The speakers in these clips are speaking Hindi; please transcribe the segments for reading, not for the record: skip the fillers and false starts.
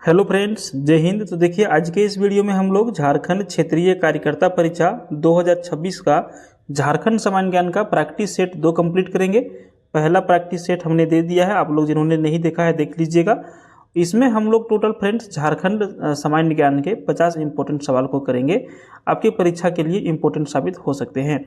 हेलो फ्रेंड्स, जय हिंद। तो देखिए, आज के इस वीडियो में हम लोग झारखंड क्षेत्रीय कार्यकर्ता परीक्षा 2026 का झारखंड सामान्य ज्ञान का प्रैक्टिस सेट 2 कंप्लीट करेंगे। पहला प्रैक्टिस सेट हमने दे दिया है, आप लोग जिन्होंने नहीं देखा है देख लीजिएगा। इसमें हम लोग टोटल फ्रेंड्स झारखंड सामान्य ज्ञान के 50 इंपॉर्टेंट सवाल को करेंगे, आपकी परीक्षा के लिए इंपॉर्टेंट साबित हो सकते हैं।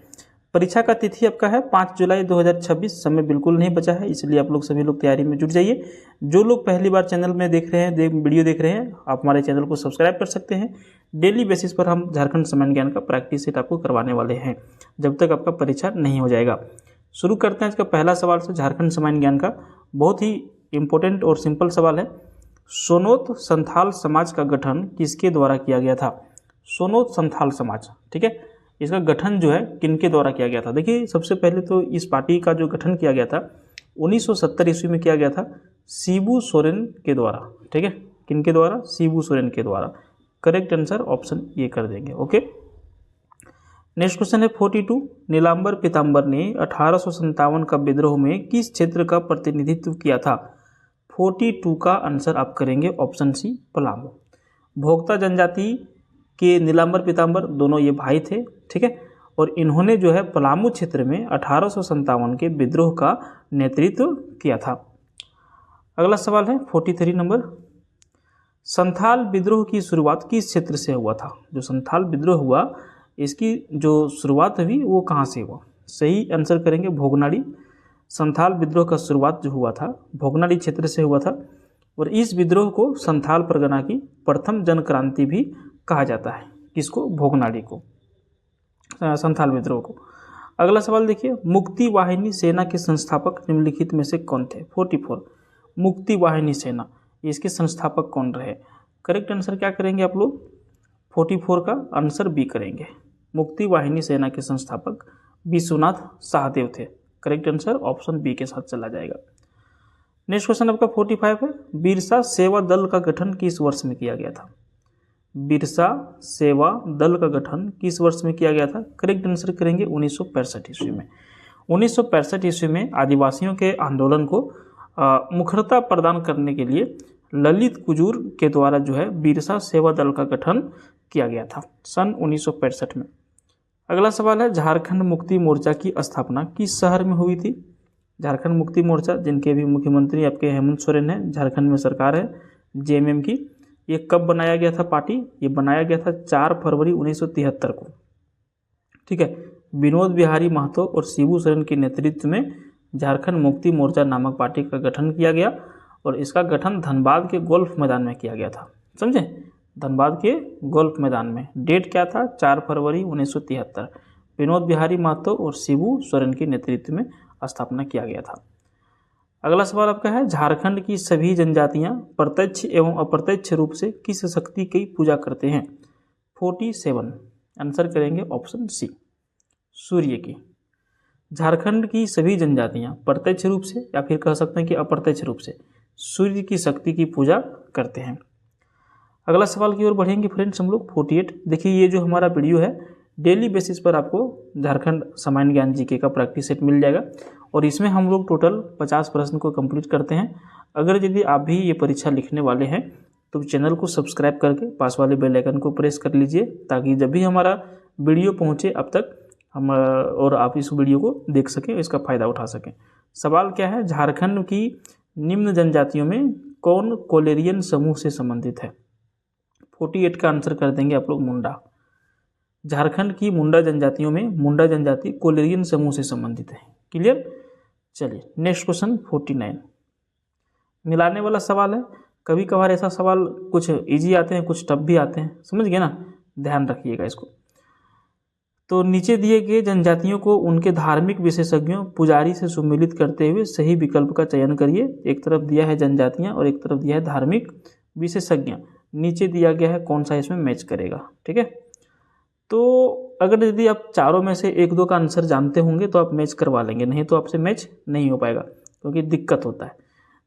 परीक्षा का तिथि आपका है 5 जुलाई 2026। समय बिल्कुल नहीं बचा है, इसलिए आप लोग सभी लोग तैयारी में जुट जाइए। जो लोग पहली बार चैनल में देख रहे हैं, वीडियो देख रहे हैं, आप हमारे चैनल को सब्सक्राइब कर सकते हैं। डेली बेसिस पर हम झारखंड सामान्य ज्ञान का प्रैक्टिस सेट आपको करवाने वाले हैं, जब तक आपका परीक्षा नहीं हो जाएगा। शुरू करते हैं इसका पहला सवाल से। झारखंड सामान्य ज्ञान का बहुत ही इंपॉर्टेंट और सिंपल सवाल है। सोनोत संथाल समाज का गठन किसके द्वारा किया गया था? सोनोत संथाल समाज, ठीक है, इसका गठन जो है किनके द्वारा किया गया था? देखिए, सबसे पहले तो इस पार्टी का जो गठन किया गया था 1970 ईस्वी में किया गया था, शिबू सोरेन के द्वारा। ठीक है, किनके द्वारा? शिबू सोरेन के द्वारा। करेक्ट आंसर ऑप्शन ये कर देंगे। ओके, नेक्स्ट क्वेश्चन है 42। नीलांबर पीताम्बर ने 1857 का विद्रोह में किस क्षेत्र का प्रतिनिधित्व किया था? 42 का आंसर आप करेंगे ऑप्शन सी, पलामू। भोक्ता जनजाति के नीलांबर पीताम्बर दोनों ये भाई थे, ठीक है, और इन्होंने जो है पलामू क्षेत्र में 1857 के विद्रोह का नेतृत्व किया था। अगला सवाल है 43 नंबर। संथाल विद्रोह की शुरुआत किस क्षेत्र से हुआ था? जो संथाल विद्रोह हुआ, इसकी जो शुरुआत हुई वो कहाँ से हुआ? सही आंसर करेंगे भोगनाडी। संथाल विद्रोह का शुरुआत जो हुआ था भोगनाडी क्षेत्र से हुआ था, और इस विद्रोह को संथाल परगना की प्रथम जन क्रांति भी कहा जाता है। किसको? भोगनाडी को, संथाल विद्रोह को। अगला सवाल देखिए, मुक्ति वाहिनी सेना के संस्थापक निम्नलिखित में से कौन थे? 44। मुक्ति वाहिनी सेना, इसके संस्थापक कौन रहे? करेक्ट आंसर क्या करेंगे आप लोग? 44 का आंसर बी करेंगे। मुक्ति वाहिनी सेना के संस्थापक विश्वनाथ सहदेव थे। करेक्ट आंसर ऑप्शन बी के साथ चला जाएगा। नेक्स्ट क्वेश्चन आपका 45 है। बिरसा सेवा दल का गठन किस वर्ष में किया गया था? बिरसा सेवा दल का गठन किस वर्ष में किया गया था? करेक्ट आंसर करेंगे 1965 ईस्वी में। 1965 ईस्वी में आदिवासियों के आंदोलन को मुखरता प्रदान करने के लिए ललित कुजूर के द्वारा जो है बिरसा सेवा दल का गठन किया गया था सन 1965 में। अगला सवाल है, झारखंड मुक्ति मोर्चा की स्थापना किस शहर में हुई थी? झारखंड मुक्ति मोर्चा, जिनके भी मुख्यमंत्री आपके हेमंत सोरेन हैं, झारखंड में सरकार है जेएमएम की, ये कब बनाया गया था पार्टी? ये बनाया गया था 4 फरवरी 1973 को। ठीक है, विनोद बिहारी महतो और शिबू सोरेन के नेतृत्व में झारखंड मुक्ति मोर्चा नामक पार्टी का गठन किया गया, और इसका गठन धनबाद के गोल्फ मैदान में किया गया था। समझे? धनबाद के गोल्फ मैदान में। डेट क्या था? 4 फरवरी 1973। विनोद बिहारी महतो और शिबू सोरेन के नेतृत्व में स्थापना किया गया था। अगला सवाल आपका है, झारखंड की सभी जनजातियां प्रत्यक्ष एवं अप्रत्यक्ष रूप से किस शक्ति की पूजा करते हैं? 47 आंसर करेंगे ऑप्शन सी, सूर्य की। झारखंड की सभी जनजातियां प्रत्यक्ष रूप से या फिर कह सकते हैं कि अप्रत्यक्ष रूप से सूर्य की शक्ति की पूजा करते हैं। अगला सवाल की ओर बढ़ेंगे फ्रेंड्स हम लोग 48। देखिए, ये जो हमारा वीडियो है डेली बेसिस पर आपको झारखंड सामान्य ज्ञान जीके का प्रैक्टिस सेट मिल जाएगा, और इसमें हम लोग टोटल 50 प्रश्न को कंप्लीट करते हैं। अगर यदि आप भी ये परीक्षा लिखने वाले हैं तो चैनल को सब्सक्राइब करके पास वाले बेल आइकन को प्रेस कर लीजिए, ताकि जब भी हमारा वीडियो पहुंचे अब तक हम और आप इस वीडियो को देख सकें, इसका फ़ायदा उठा सकें। सवाल क्या है, झारखंड की निम्न जनजातियों में कौन कोलेरियन समूह से संबंधित है? 48 का आंसर कर देंगे आप लोग मुंडा। झारखंड की मुंडा जनजातियों में मुंडा जनजाति कोलेरियन समूह से संबंधित है। क्लियर? चलिए नेक्स्ट क्वेश्चन 49। मिलाने वाला सवाल है। कभी कभार ऐसा सवाल कुछ इजी आते हैं, कुछ टफ भी आते हैं, समझ गए ना? ध्यान रखिएगा इसको। तो नीचे दिए गए जनजातियों को उनके धार्मिक विशेषज्ञों पुजारी से सुमेलित करते हुए सही विकल्प का चयन करिए। एक तरफ दिया है जनजातियां और एक तरफ दिया है धार्मिक विशेषज्ञ। नीचे दिया गया है कौन सा इसमें मैच करेगा। ठीक है, तो अगर यदि आप चारों में से 1-2 का आंसर जानते होंगे तो आप मैच करवा लेंगे, नहीं तो आपसे मैच नहीं हो पाएगा क्योंकि दिक्कत होता है।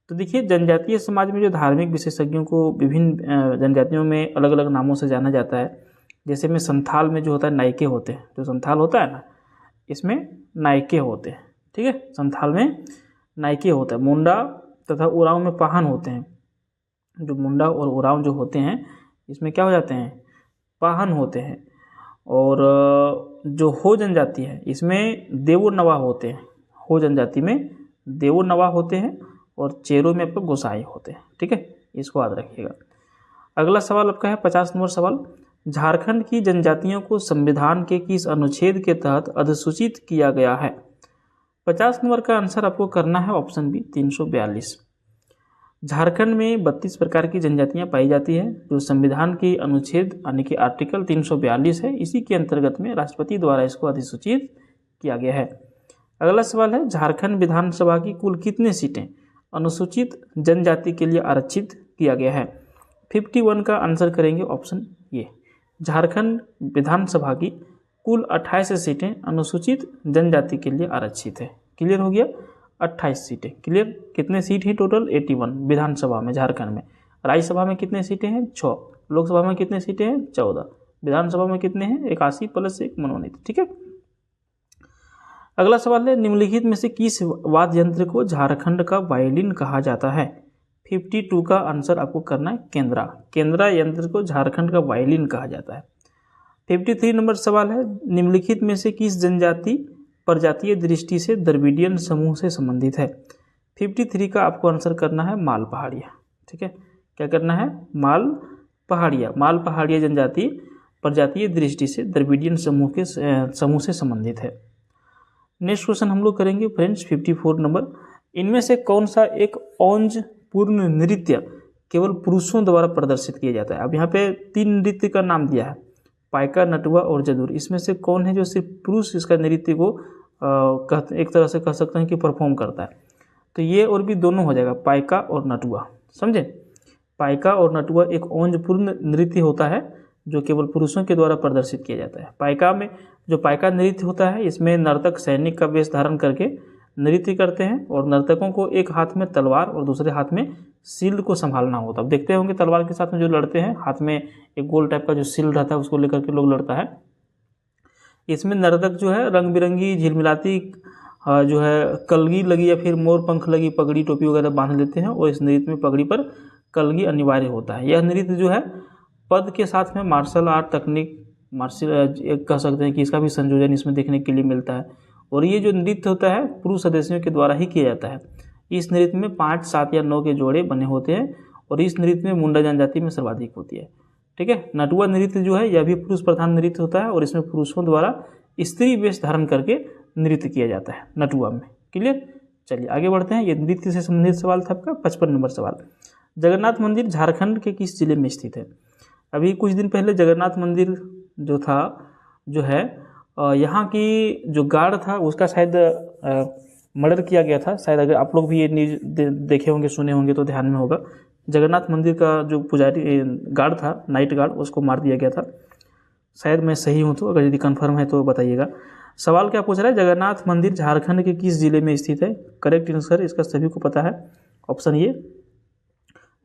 तो देखिए, जनजातीय समाज में जो धार्मिक विशेषज्ञों को विभिन्न जनजातियों में अलग अलग नामों से जाना जाता है। जैसे में संथाल में जो होता है नायके होते हैं, जो संथाल होता है ना, इसमें नायके होते हैं। ठीक है, संथाल में नायके होता है। मुंडा तथा उरांव में पाहन होते हैं। जो मुंडा और उरांव जो होते हैं इसमें क्या हो जाते हैं, पाहन होते हैं। और जो हो जनजाति है इसमें देवो नवा होते हैं, हो जनजाति में देवो नवा होते हैं और चेरो में आपको गोसाई होते हैं। ठीक है, इसको याद रखिएगा। अगला सवाल आपका है 50 नंबर सवाल, झारखंड की जनजातियों को संविधान के किस अनुच्छेद के तहत अधिसूचित किया गया है? 50 नंबर का आंसर आपको करना है ऑप्शन बी 342। झारखंड में 32 प्रकार की जनजातियां पाई जाती है, जो संविधान के अनुच्छेद यानी कि आर्टिकल 342 है, इसी के अंतर्गत में राष्ट्रपति द्वारा इसको अधिसूचित किया गया है। अगला सवाल है, झारखंड विधानसभा की कुल कितनी सीटें अनुसूचित जनजाति के लिए आरक्षित किया गया है? 51 का आंसर करेंगे ऑप्शन ये। झारखंड विधानसभा की कुल 28 सीटें अनुसूचित जनजाति के लिए आरक्षित है। क्लियर हो गया, 28 सीटें। क्लियर, कितने सीट हैं टोटल? 81 विधानसभा में झारखंड में। राज्यसभा में कितने सीटें हैं? 6। लोकसभा में कितने सीटें हैं? 14। विधानसभा में कितने हैं? 81 + 1 मनोनीत। ठीक है। अगला सवाल है, निम्नलिखित में से किस वाद्य यंत्र को झारखंड का वायलिन कहा जाता है? 52 का आंसर आपको करना है केंद्रा। केंद्रा यंत्र को झारखंड का वायलिन कहा जाता है। 53 नंबर सवाल है, निम्नलिखित में से किस जनजाति प्रजातीय दृष्टि से द्रविडियन समूह से संबंधित है? 53 का आपको आंसर करना है माल पहाड़िया। ठीक है, क्या करना है? माल पहाड़िया। माल पहाड़िया जनजाति प्रजातीय दृष्टि से द्रविडियन समूह से संबंधित है। नेक्स्ट क्वेश्चन हम लोग करेंगे फ्रेंड्स 54 नंबर, इनमें से कौन सा एक औंज पूर्ण नृत्य केवल पुरुषों द्वारा प्रदर्शित किया जाता है? अब यहाँ पे 3 नृत्य का नाम दिया है, पाइका, नटुआ और जदूर। इसमें से कौन है जो सिर्फ पुरुष इसका नृत्य को एक तरह से कह सकते हैं कि परफॉर्म करता है? तो ये और भी दोनों हो जाएगा, पाइका और नटुआ। समझे? पाइका और नटुआ एक औंज पूर्ण नृत्य होता है जो केवल पुरुषों के द्वारा प्रदर्शित किया जाता है। पाइका में जो पाइका नृत्य होता है इसमें नर्तक सैनिक का वेश धारण करके नृत्य करते हैं और नर्तकों को एक हाथ में तलवार और दूसरे हाथ में शील्ड को संभालना होता है। देखते होंगे तलवार के साथ में जो लड़ते हैं, हाथ में एक गोल टाइप का जो शील्ड रहता है उसको लेकर के लोग लड़ता है। इसमें नर्तक जो है रंग बिरंगी झिलमिलाती जो है कलगी लगी या फिर मोर पंख लगी पगड़ी टोपी वगैरह बांध लेते हैं और इस नृत्य में पगड़ी पर कलगी अनिवार्य होता है। यह नृत्य जो है पद के साथ में मार्शल आर्ट तकनीक कह सकते हैं कि इसका भी संयोजन इसमें देखने के लिए मिलता है। और ये जो नृत्य होता है पुरुष सदस्यों के द्वारा ही किया जाता है। इस नृत्य में 5, 7 या 9 के जोड़े बने होते हैं और इस नृत्य में मुंडा जनजाति में सर्वाधिक होती है। ठीक है। नटुआ नृत्य जो है यह भी पुरुष प्रधान नृत्य होता है और इसमें पुरुषों द्वारा स्त्री वेश धारण करके नृत्य किया जाता है नटुआ में। क्लियर। चलिए आगे बढ़ते हैं। ये नृत्य से संबंधित सवाल था आपका 55 नंबर सवाल। जगन्नाथ मंदिर झारखंड के किस जिले में स्थित है? अभी कुछ दिन पहले जगन्नाथ मंदिर जो है यहाँ की जो गार्ड था उसका शायद मर्डर किया गया था। शायद अगर आप लोग भी ये न्यूज देखे होंगे सुने होंगे तो ध्यान में होगा। जगन्नाथ मंदिर का जो पुजारी गार्ड था, नाइट गार्ड, उसको मार दिया गया था। शायद मैं सही हूँ तो, अगर यदि कंफर्म है तो बताइएगा। सवाल क्या पूछ रहा है? जगन्नाथ मंदिर झारखंड के किस जिले में स्थित है? करेक्ट आंसर इसका सभी को पता है, ऑप्शन ए।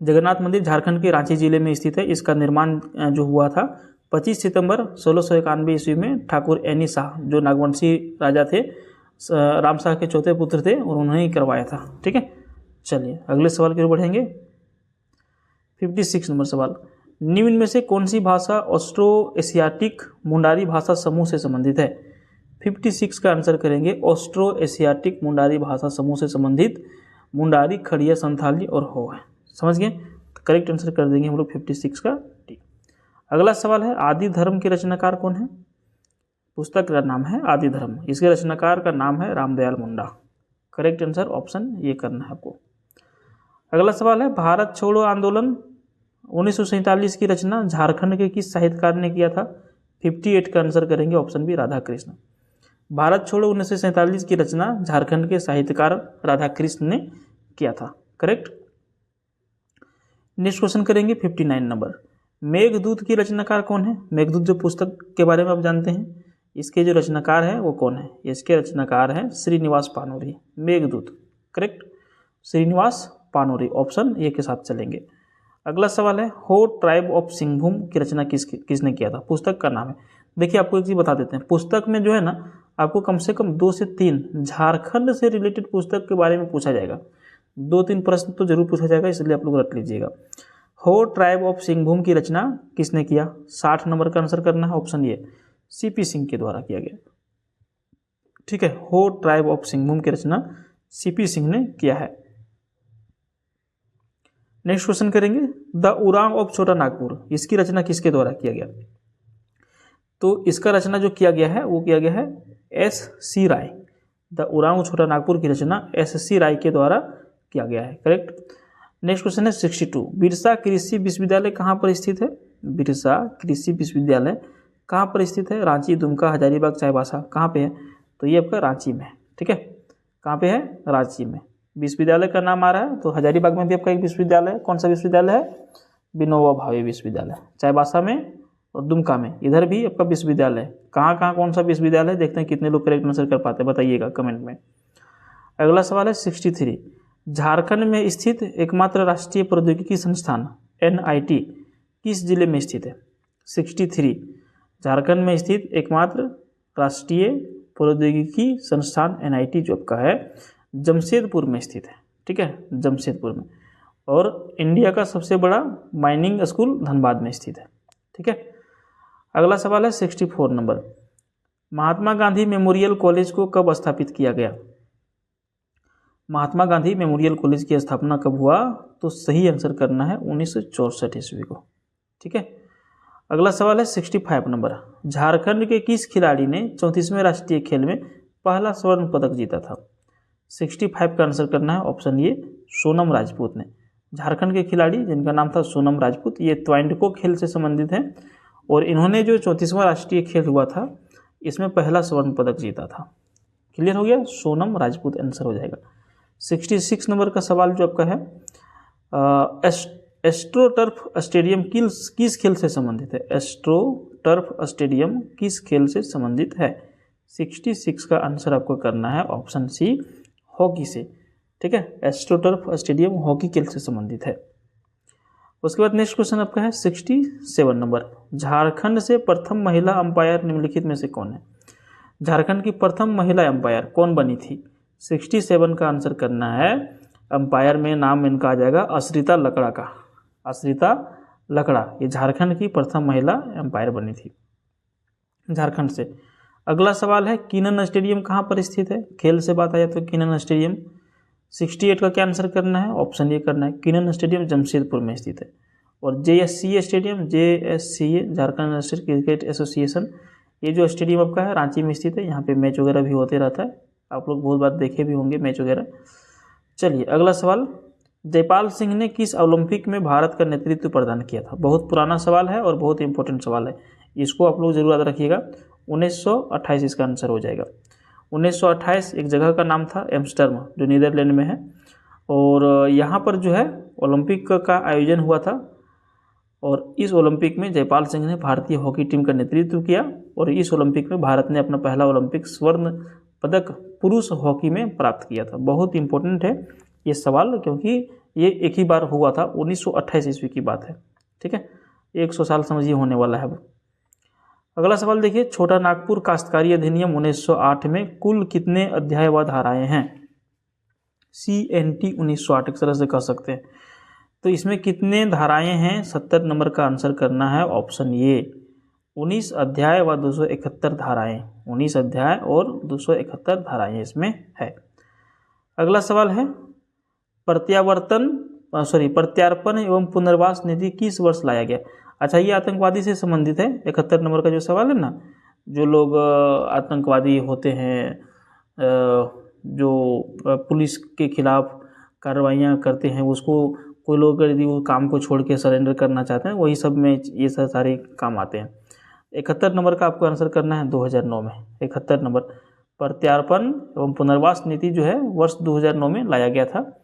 जगन्नाथ मंदिर झारखंड के रांची जिले में स्थित है। इसका निर्माण जो हुआ था 25 सितंबर 1691 ईस्वी में ठाकुर एनी शाह जो नागवंशी राजा थे, राम शाह के चौथे पुत्र थे और उन्होंने ही करवाया था। ठीक है। चलिए अगले सवाल की ओर बढ़ेंगे। 56 नंबर सवाल। निम्न में से कौन सी भाषा ऑस्ट्रो एशियाटिक मुंडारी भाषा समूह से संबंधित है? 56 का आंसर करेंगे ऑस्ट्रो एशियाटिक मुंडारी भाषा समूह से संबंधित मुंडारी, खड़िया, संथाली और हो है। समझ गए? करेक्ट आंसर कर देंगे हम लोग 56 का डी। अगला सवाल है, आदि धर्म के रचनाकार कौन है? पुस्तक का नाम है आदि धर्म। इसके रचनाकार का नाम है Ramdayal Munda. Correct answer option ये करना है आपको। अगला सवाल है, भारत छोड़ो आंदोलन 1947 की रचना झारखंड के किस साहित्यकार ने किया था? 58 का आंसर करेंगे ऑप्शन बी राधा कृष्ण। भारत छोड़ो 1947 की रचना झारखंड के साहित्यकार राधा कृष्ण ने किया था। करेक्ट। नेक्स्ट क्वेश्चन करेंगे 59 नंबर। मेघदूत की रचनाकार कौन है? मेघदूत जो पुस्तक के बारे में आप जानते हैं, इसके जो रचनाकार है वो कौन है? इसके रचनाकार है Srinivas Panori. Meghdoot correct, Srinivas Panori, option A के साथ चलेंगे। अगला सवाल है, हो ट्राइब ऑफ सिंहभूम की रचना किसने किया था? पुस्तक का नाम है। देखिए आपको एक चीज़ बता देते हैं, पुस्तक में जो है ना आपको कम से कम 2 से 3 झारखंड से रिलेटेड पुस्तक के बारे में पूछा जाएगा। 2-3 प्रश्न तो जरूर पूछा जाएगा, इसलिए आप लोग रख लीजिएगा। हो ट्राइब ऑफ सिंहभूम की रचना किसने किया? 60 नंबर का आंसर करना है, ऑप्शन ए सीपी सिंह के द्वारा किया गया। ठीक है, हो ट्राइब ऑफ सिंहभूम की रचना सीपी सिंह ने किया है। नेक्स्ट क्वेश्चन करेंगे, द उरांव ऑफ छोटा नागपुर, इसकी रचना किसके द्वारा किया गया? तो इसका रचना जो किया गया है वो किया गया है S.C. राय। द उरांव छोटा नागपुर की रचना S.C. राय के द्वारा किया गया है, करेक्ट। नेक्स्ट क्वेश्चन है 62, बिरसा कृषि विश्वविद्यालय कहाँ पर स्थित है? बिरसा कृषि विश्वविद्यालय कहाँ पर स्थित है? रांची, दुमका, हजारीबाग, चाईबासा, कहाँ पे है? तो ये आपका रांची में है। ठीक है, कहाँ पे है? रांची में। विश्वविद्यालय का नाम आ रहा है तो हजारीबाग में भी आपका एक विश्वविद्यालय है। कौन सा विश्वविद्यालय है? विनोबा भावे विश्वविद्यालय। चाईबासा में और दुमका में इधर भी आपका विश्वविद्यालय है। कहाँ कहाँ कौन सा विश्वविद्यालय है देखते हैं कितने लोग करेक्ट आंसर कर पाते हैं, बताइएगा कमेंट में। अगला सवाल है 63, झारखंड में स्थित एकमात्र राष्ट्रीय प्रौद्योगिकी संस्थान NIT किस जिले में स्थित है? 63, झारखंड में स्थित एकमात्र राष्ट्रीय प्रौद्योगिकी संस्थान NIT जो आपका है जमशेदपुर में स्थित है। ठीक है, जमशेदपुर में। और इंडिया का सबसे बड़ा माइनिंग स्कूल धनबाद में स्थित है। ठीक है, अगला सवाल है 64 number, Mahatma Gandhi memorial college को कब स्थापित किया गया? महात्मा गांधी मेमोरियल कॉलेज की स्थापना कब हुआ? तो सही आंसर करना है 1964 ईस्वी को। ठीक है, अगला सवाल है 65 नंबर, झारखंड के किस खिलाड़ी ने 34वें राष्ट्रीय खेल में पहला स्वर्ण पदक जीता था? 65 का आंसर करना है, ऑप्शन ए सोनम राजपूत ने। झारखंड के खिलाड़ी जिनका नाम था सोनम राजपूत, ये त्वाइंडको खेल से संबंधित हैं और इन्होंने जो 34वां राष्ट्रीय खेल हुआ था इसमें पहला स्वर्ण पदक जीता था। क्लियर हो गया, सोनम राजपूत आंसर हो जाएगा। 66 नंबर का सवाल जो आपका है, एस्ट्रो टर्फ स्टेडियम किस खेल से संबंधित है? एस्ट्रो टर्फ स्टेडियम किस खेल से संबंधित है? 66 का आंसर आपको करना है, ऑप्शन सी हॉकी से। ठीक है, एस्ट्रो टर्फ स्टेडियम हॉकी खेल से संबंधित है। उसके बाद नेक्स्ट क्वेश्चन आपका है 67 नंबर, झारखंड से प्रथम महिला अंपायर निम्नलिखित में से कौन है? झारखंड की प्रथम महिला अंपायर कौन बनी थी? 67 का आंसर करना है, अंपायर में नाम इनका आ जाएगा अश्रिता लकड़ा का। अश्रिता लकड़ा ये झारखंड की प्रथम महिला अंपायर बनी थी झारखंड से। अगला सवाल है, किनन स्टेडियम कहाँ पर स्थित है? खेल से बात आया तो किनन स्टेडियम। 68 का क्या आंसर करना है, ऑप्शन ए करना है, किनन स्टेडियम जमशेदपुर में स्थित है। और JSCA stadium, JSCA Jharkhand state cricket association, ये जो स्टेडियम आपका है रांची में स्थित है। यहाँ पे मैच वगैरह भी होते रहता है, आप लोग बहुत बार देखे भी होंगे मैच वगैरह। चलिए अगला सवाल, जयपाल सिंह ने किस ओलंपिक में भारत का नेतृत्व प्रदान किया था? बहुत पुराना सवाल है और बहुत इंपॉर्टेंट सवाल है, इसको आप लोग जरूर याद रखिएगा। 1928 इसका आंसर हो जाएगा। 1928 एक जगह का नाम था एम्स्टर्डम जो नीदरलैंड में है, और यहाँ पर जो है ओलंपिक का आयोजन हुआ था और इस ओलंपिक में जयपाल सिंह ने भारतीय हॉकी टीम का नेतृत्व किया और इस ओलंपिक में भारत ने अपना पहला ओलंपिक स्वर्ण पदक पुरुष हॉकी में प्राप्त किया था। बहुत इंपॉर्टेंट है ये सवाल क्योंकि ये एक ही बार हुआ था, 1928 ईस्वी की बात है। ठीक है, 100 साल समझिए होने वाला है अब। अगला सवाल देखिए, छोटा नागपुर काश्तकारी अधिनियम 1908 में कुल कितने अध्याय व धाराएं हैं? CNT 1908 एक तरह से कह सकते हैं। तो इसमें कितने धाराएं हैं? 70 नंबर का आंसर करना है, ऑप्शन ए 19 अध्याय व 271 धाराएं। 19 अध्याय और 271 धाराएं इसमें है। अगला सवाल है, प्रत्यार्पण एवं पुनर्वास नीति किस वर्ष लाया गया? अच्छा, ये आतंकवादी से संबंधित है। 71 नंबर का जो सवाल है ना, जो लोग आतंकवादी होते हैं, जो पुलिस के खिलाफ कार्रवाइयाँ करते हैं, उसको कोई लोग यदि वो काम को छोड़ के सरेंडर करना चाहते हैं, वही सब में ये सारे काम आते हैं। 71 नंबर का आपको आंसर करना है 2009 में। 71 नंबर, प्रत्यार्पण एवं पुनर्वास नीति जो है वर्ष 2009 में लाया गया था।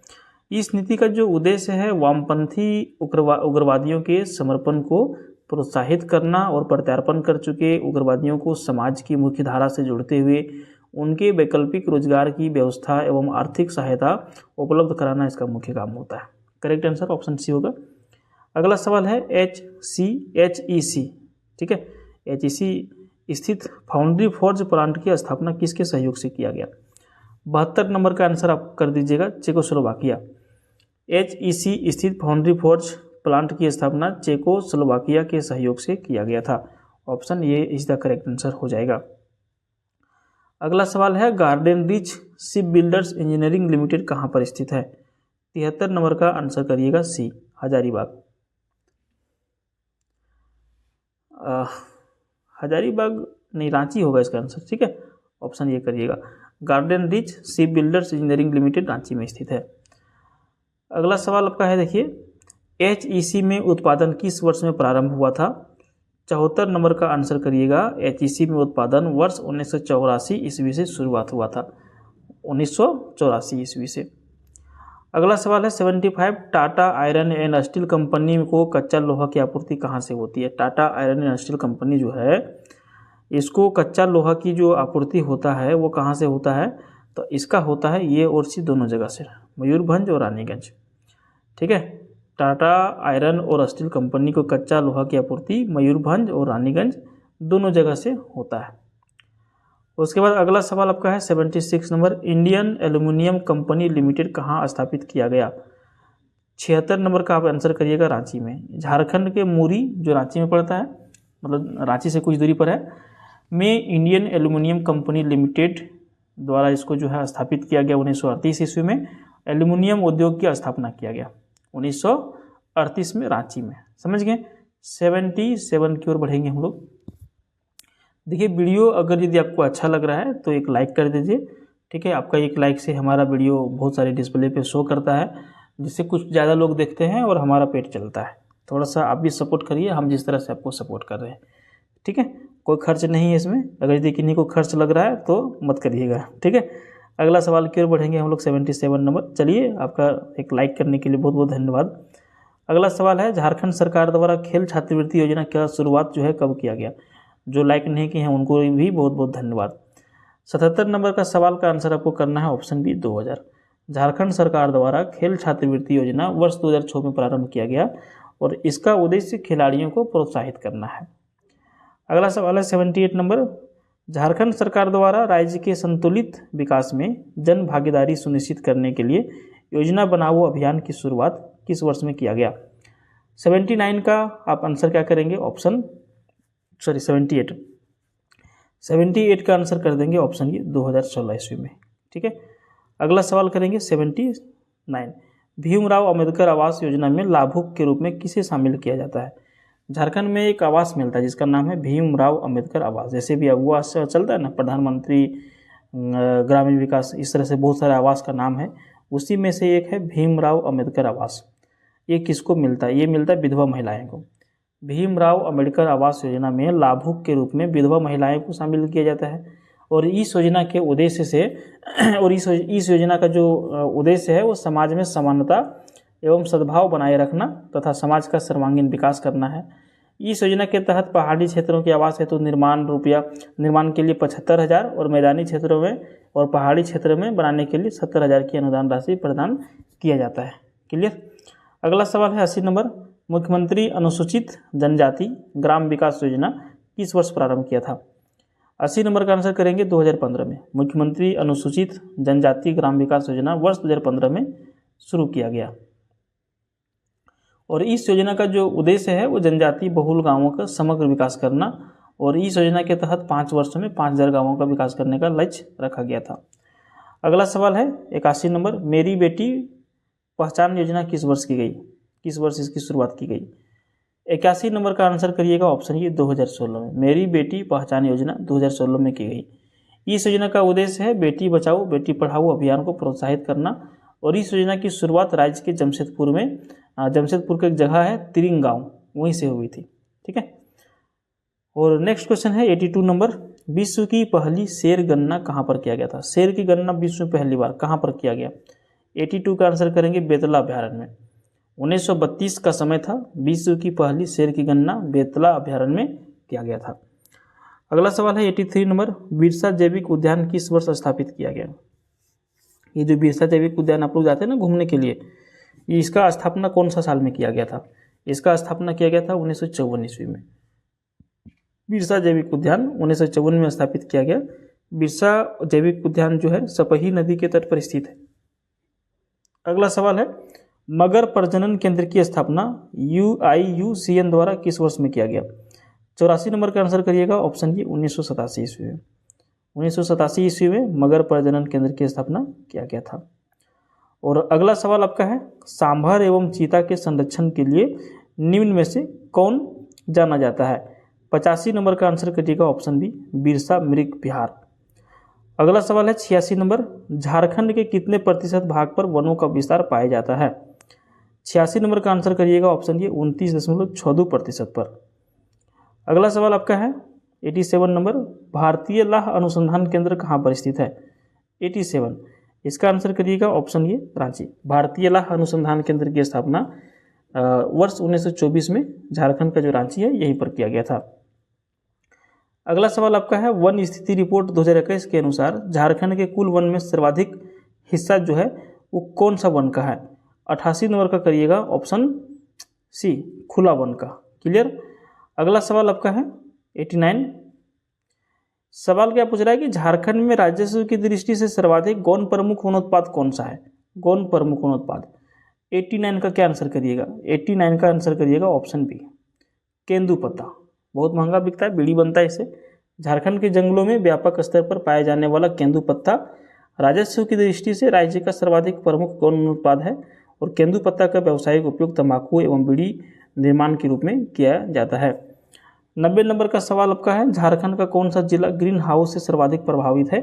इस नीति का जो उद्देश्य है वामपंथी उग्रवादियों के समर्पण को प्रोत्साहित करना और प्रत्यार्पण कर चुके उग्रवादियों को समाज की मुख्य धारा से जोड़ते हुए उनके वैकल्पिक रोजगार की व्यवस्था एवं आर्थिक सहायता उपलब्ध कराना इसका मुख्य काम होता है। करेक्ट आंसर ऑप्शन सी होगा। अगला सवाल है HEC। ठीक है, HEC स्थित फाउंड्री फॉर्ज प्लांट की स्थापना किसके सहयोग से किया गया? 72 नंबर का आंसर आप कर दीजिएगा, चेकोस्लोवाकिया। HEC स्थित फाउंड्री फॉर्ज प्लांट की स्थापना चेकोस्लोवाकिया के सहयोग से किया गया था। Option A is the correct answer हो जाएगा। अगला सवाल है garden rich ship builders engineering limited कहाँ पर स्थित है? 73 नंबर का आंसर करिएगा सी, हजारीबाग। हजारीबाग नहीं, रांची होगा इसका आंसर, ठीक है। ऑप्शन ये करिएगा, garden rich ship builders engineering limited Ranchi में स्थित है। अगला सवाल आपका है, देखिए HEC में उत्पादन किस वर्ष में प्रारंभ हुआ था? 74 नंबर का आंसर करिएगा। HEC में उत्पादन वर्ष 1984 ईस्वी से शुरुआत हुआ था, 1984 ईस्वी से। अगला सवाल है 75 Tata iron and steel company को कच्चा लोहा की आपूर्ति कहाँ से होती है? Tata iron and steel company जो है इसको कच्चा लोहा की जो आपूर्ति होता है वो कहाँ से होता है? तो इसका होता है ये और सी दोनों जगह से, मयूरभंज और रानीगंज, ठीक है। टाटा आयरन और स्टील कंपनी को कच्चा लोहा की आपूर्ति मयूरभंज और रानीगंज दोनों जगह से होता है। उसके बाद अगला सवाल आपका है 76 number, Indian aluminium company limited कहाँ स्थापित किया गया? 76 नंबर का आप आंसर करिएगा रांची में। झारखंड के मुरी जो रांची में पड़ता है, मतलब रांची से कुछ दूरी पर है, में इंडियन एल्यूमिनियम कंपनी लिमिटेड द्वारा इसको जो है स्थापित किया गया 1938 ईस्वी में। एल्यूमिनियम उद्योग की स्थापना किया गया 1938 में रांची में, समझ गए। 77 की ओर बढ़ेंगे हम लोग। देखिए वीडियो अगर यदि आपको अच्छा लग रहा है तो एक लाइक कर दीजिए, ठीक है। आपका एक लाइक से हमारा वीडियो बहुत सारे डिस्प्ले पे शो करता है, जिससे कुछ ज़्यादा लोग देखते हैं और हमारा पेट चलता है। थोड़ा सा आप भी सपोर्ट करिए, हम जिस तरह से आपको सपोर्ट कर रहे हैं, ठीक है। कोई खर्च नहीं है इसमें, अगर यदि किन्हीं को खर्च लग रहा है तो मत करिएगा, ठीक है। अगला सवाल की ओर बढ़ेंगे हम लोग 77 नंबर। चलिए, आपका एक लाइक करने के लिए बहुत बहुत धन्यवाद। अगला सवाल है झारखंड सरकार द्वारा खेल छात्रवृत्ति योजना का शुरुआत जो है कब किया गया? जो लाइक नहीं किए हैं उनको भी बहुत बहुत धन्यवाद। 77 नंबर का सवाल का आंसर आपको करना है ऑप्शन बी 2000। झारखंड सरकार द्वारा खेल छात्रवृत्ति योजना वर्ष 2006 में प्रारंभ किया गया और इसका उद्देश्य खिलाड़ियों को प्रोत्साहित करना है। अगला सवाल है 78 नंबर, झारखंड सरकार द्वारा राज्य के संतुलित विकास में जन भागीदारी सुनिश्चित करने के लिए योजना बनाओ अभियान की शुरुआत किस वर्ष में किया गया? 79 का आप आंसर क्या करेंगे? 78 का आंसर कर देंगे ऑप्शन ये 2016 ईस्वी में, ठीक है। अगला सवाल करेंगे 79, भीमराव अंबेडकर आवास योजना में लाभुक के रूप में किसे शामिल किया जाता है? झारखंड में एक आवास मिलता है जिसका नाम है भीमराव अंबेडकर आवास। जैसे भी आवास चलता है ना, प्रधानमंत्री ग्रामीण विकास, इस तरह से बहुत सारे आवास का नाम है, उसी में से एक है भीमराव अंबेडकर आवास। ये किसको मिलता है? ये मिलता है विधवा महिलाएं को। भीमराव अंबेडकर आवास योजना में लाभुक के रूप में विधवा महिलाएं को शामिल किया जाता है और इस योजना के उद्देश्य से और इस योजना का जो उद्देश्य है वो समाज में समानता एवं सद्भाव बनाए रखना तथा समाज का सर्वांगीण विकास करना है। इस योजना के तहत पहाड़ी क्षेत्रों के आवास हेतु निर्माण के लिए 75,000 और मैदानी क्षेत्रों में और पहाड़ी क्षेत्र में बनाने के लिए 70,000 की अनुदान राशि प्रदान किया जाता है। क्लियर। अगला सवाल है 80 नंबर, मुख्यमंत्री अनुसूचित जनजाति ग्राम विकास योजना किस वर्ष प्रारंभ किया था? 80 नंबर का आंसर करेंगे 2015 में। मुख्यमंत्री अनुसूचित जनजाति ग्राम विकास योजना वर्ष 2015 में शुरू किया गया और इस योजना का जो उद्देश्य है वो जनजाति बहुल गांवों का समग्र विकास करना और इस योजना के तहत 5 वर्षों में 5000 गांवों का विकास करने का लक्ष्य रखा गया था। अगला सवाल है 81 नंबर, मेरी बेटी पहचान योजना किस वर्ष की गई? किस वर्ष इसकी शुरुआत की गई? 81 नंबर का आंसर करिएगा ऑप्शन ये 2016 में। मेरी बेटी पहचान योजना 2016 में की गई। इस योजना का उद्देश्य है बेटी बचाओ बेटी पढ़ाओ अभियान को प्रोत्साहित करना और इस योजना की शुरुआत राज्य के जमशेदपुर का एक जगह है तिरिंग गाँव, वहीं से हुई थी, ठीक है। और नेक्स्ट क्वेश्चन है 82 नंबर, विश्व की पहली शेर गणना कहाँ पर किया गया था? शेर की गणना विश्व में पहली बार कहाँ पर किया गया? 82 का आंसर करेंगे बेतला अभ्यारण्य में। 1932 का समय था, विश्व की पहली शेर की गणना बेतला अभ्यारण्य में किया गया था। अगला सवाल है 83 नंबर, बिरसा जैविक उद्यान किस वर्ष स्थापित किया गया? ये जो बिरसा जैविक उद्यान आप लोग जाते हैं ना घूमने के लिए, इसका स्थापना कौन सा साल में किया गया था? इसका स्थापना किया गया था 1954 ईस्वी में। बिरसा जैविक उद्यान 1954 में स्थापित किया गया। बिरसा जैविक उद्यान जो है सपही नदी के तट पर स्थित है। अगला सवाल है मगर प्रजनन केंद्र की स्थापना UIUCN द्वारा किस वर्ष में किया गया? 84 नंबर का आंसर करिएगा, ऑप्शन बी 1987 ईस्वी में। 1987 ईस्वी में मगर प्रजनन केंद्र की स्थापना किया गया था। और अगला सवाल आपका है, सांभर एवं चीता के संरक्षण के लिए निम्न में से कौन जाना जाता है? 85 नंबर का आंसर करिएगा, ऑप्शन बी बिरसा मृग विहार। अगला सवाल है 86 नंबर, झारखंड के कितने प्रतिशत भाग पर वनों का विस्तार पाया जाता है? 86 नंबर का आंसर करिएगा, ऑप्शन ये 29.62% पर। अगला सवाल आपका है 87 नंबर, भारतीय लाह अनुसंधान केंद्र कहाँ पर स्थित है? 87, इसका आंसर करिएगा, ऑप्शन ये रांची। भारतीय लाह अनुसंधान केंद्र की स्थापना वर्ष 1924 में झारखंड का जो रांची है यहीं पर किया गया था। अगला सवाल आपका है, वन स्थिति रिपोर्ट 2021 के अनुसार झारखंड के कुल वन में सर्वाधिक हिस्सा जो है वो कौन सा वन का है? 88 नंबर का करिएगा, ऑप्शन सी खुला वन का। क्लियर। अगला सवाल आपका है 89, सवाल क्या पूछ रहा है कि झारखंड में राजस्व की दृष्टि से सर्वाधिक गौण प्रमुख वनोत्पाद कौन सा है? गौण प्रमुख वनोत्पाद 89 का क्या आंसर करिएगा? 89 का आंसर करिएगा, ऑप्शन बी केंदुपत्ता। बहुत महंगा बिकता है, बीड़ी बनता है इससे। झारखंड के जंगलों में व्यापक स्तर पर पाया जाने वाला केंदुपत्ता राजस्व की दृष्टि से राज्य का सर्वाधिक प्रमुख गौण उत्पाद है और केंदुपत्ता का व्यावसायिक उपयोग तंबाकू एवं बीड़ी निर्माण के रूप में किया जाता है। 90 नंबर का सवाल आपका है, झारखंड का कौन सा जिला ग्रीन हाउस से सर्वाधिक प्रभावित है?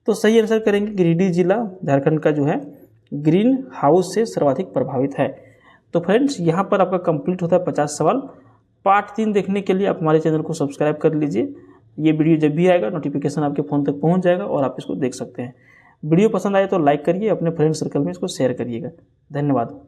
तो सही आंसर करेंगे, गिरिडीह जिला झारखंड का जो है ग्रीन हाउस से सर्वाधिक प्रभावित है। तो फ्रेंड्स यहाँ पर आपका कंप्लीट होता है 50 सवाल। पार्ट 3 देखने के लिए आप हमारे चैनल को सब्सक्राइब कर लीजिए। ये वीडियो जब भी आएगा नोटिफिकेशन आपके फ़ोन तक पहुंच जाएगा और आप इसको देख सकते हैं। वीडियो पसंद आए तो लाइक करिए, अपने फ्रेंड सर्कल में इसको शेयर करिएगा। धन्यवाद।